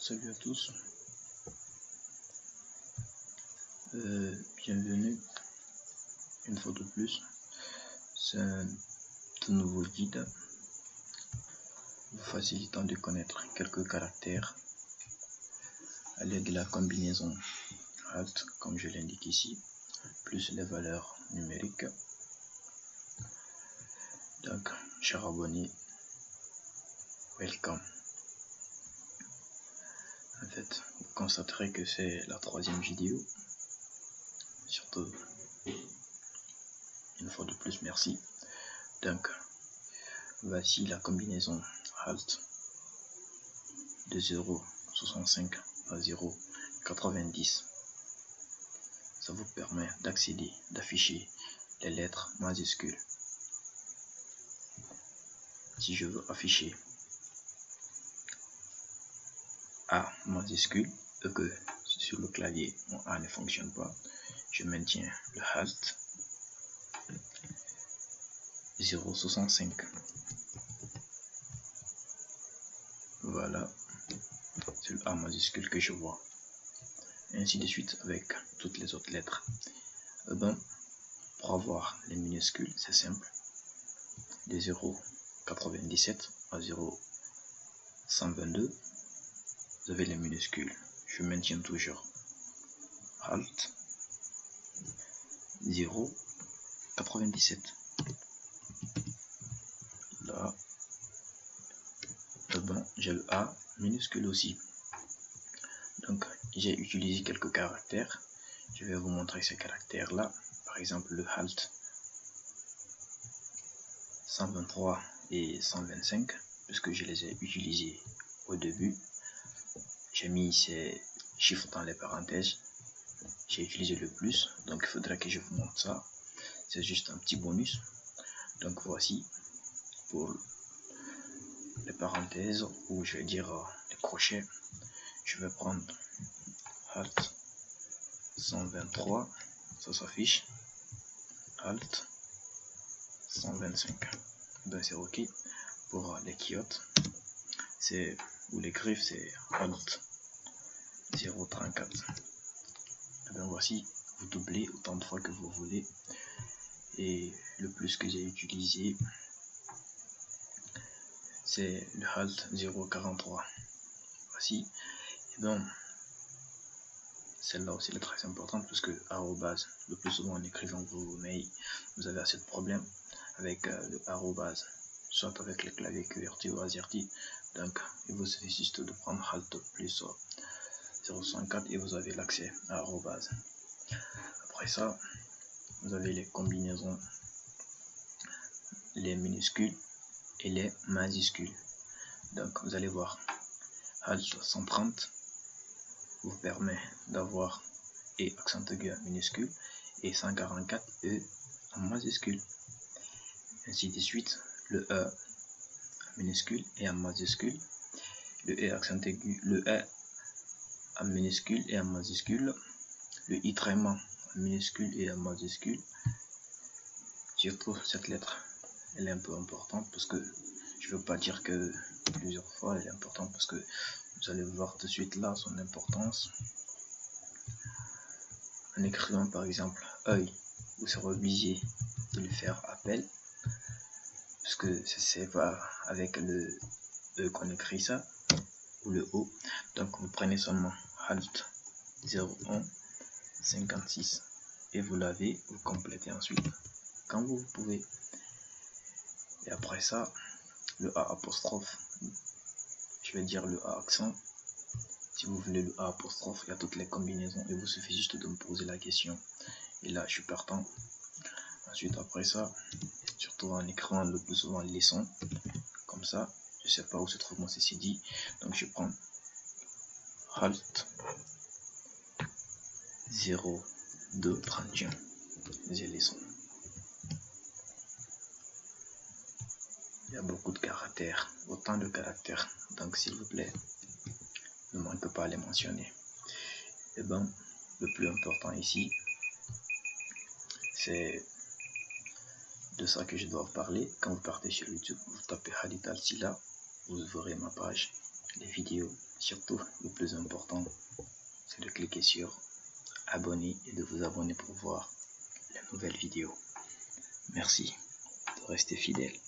Salut à tous, bienvenue une fois de plus. C'est un tout nouveau guide vous facilitant de connaître quelques caractères à l'aide de la combinaison alt, comme je l'indique ici, plus les valeurs numériques. Donc, chers abonnés, welcome. En fait, vous constaterez que c'est la troisième vidéo. Surtout, une fois de plus, merci. Donc, voici la combinaison alt de 0,65 à 0,90. Ça vous permet d'accéder, d'afficher les lettres majuscules. Si je veux afficher A majuscule et que sur le clavier mon A ne fonctionne pas, je maintiens le Alt 0,65. Voilà, c'est le A majuscule que je vois. Et ainsi de suite avec toutes les autres lettres. Pour avoir les minuscules, c'est simple. De 0,97 à 0,122, vous avez les minuscules. Je maintiens toujours Alt 0,97. Là, j'ai le A minuscule aussi. Donc, j'ai utilisé quelques caractères. Je vais vous montrer ces caractères-là. Par exemple, le Alt 123 et 125, puisque je les ai utilisés au début. J'ai mis ces chiffres dans les parenthèses. J'ai utilisé le plus, donc il faudra que je vous montre ça. C'est juste un petit bonus. Donc voici pour les parenthèses, ou je vais dire les crochets. Je vais prendre Alt 123, ça s'affiche. Alt 125. Ben c'est ok. Pour les quillottes, c'est ou les griffes, c'est Alt 0,34. Ben voici, vous doublez autant de fois que vous voulez. Et le plus que j'ai utilisé, c'est le Alt 0,43. Voici. Et ben celle-là aussi elle est très importante parce que arrobase, le plus souvent en écrivant vos mails, vous avez assez de problèmes avec le arrobase, soit avec les claviers QWERTY ou AZERTY. Donc il vous suffit juste de prendre Alt plus 0,64 et vous avez l'accès à arrobase. Après ça, vous avez les combinaisons, les minuscules et les majuscules. Donc vous allez voir, Alt 130 vous permet d'avoir E accent aigu en minuscule et 144 E en majuscule. Ainsi de suite, le E en minuscule et en majuscule, le E accent aigu, le E en minuscule et en majuscule, le I tréma en minuscule et en majuscule. Surtout cette lettre, elle est un peu importante parce que je ne veux pas dire que plusieurs fois elle est importante parce que vous allez voir tout de suite là son importance. En écrivant par exemple œil, vous serez obligé de lui faire appel parce que c'est pas avec le E qu'on écrit ça ou le O. Donc vous prenez seulement Alt 0,156 et vous l'avez, vous complétez ensuite quand vous pouvez. Et après ça, le A apostrophe, je vais dire le A accent. Si vous voulez le A apostrophe, il y a toutes les combinaisons et vous suffit juste de me poser la question. Et là, je suis partant. Ensuite, après ça, surtout en écrivant le plus souvent les sons, comme ça, je sais pas où se trouve mon CCD, donc je prends Alt 0,231. J'ai les sons. Il y a beaucoup de caractères, autant de caractères, donc s'il vous plaît, ne manquez pas à les mentionner. Et ben, le plus important ici, c'est de ça que je dois vous parler. Quand vous partez sur YouTube, vous tapez Khalid Al Silla, vous verrez ma page, les vidéos Surtout, le plus important, c'est de cliquer sur abonner et de vous abonner pour voir les nouvelles vidéos. Merci de rester fidèle.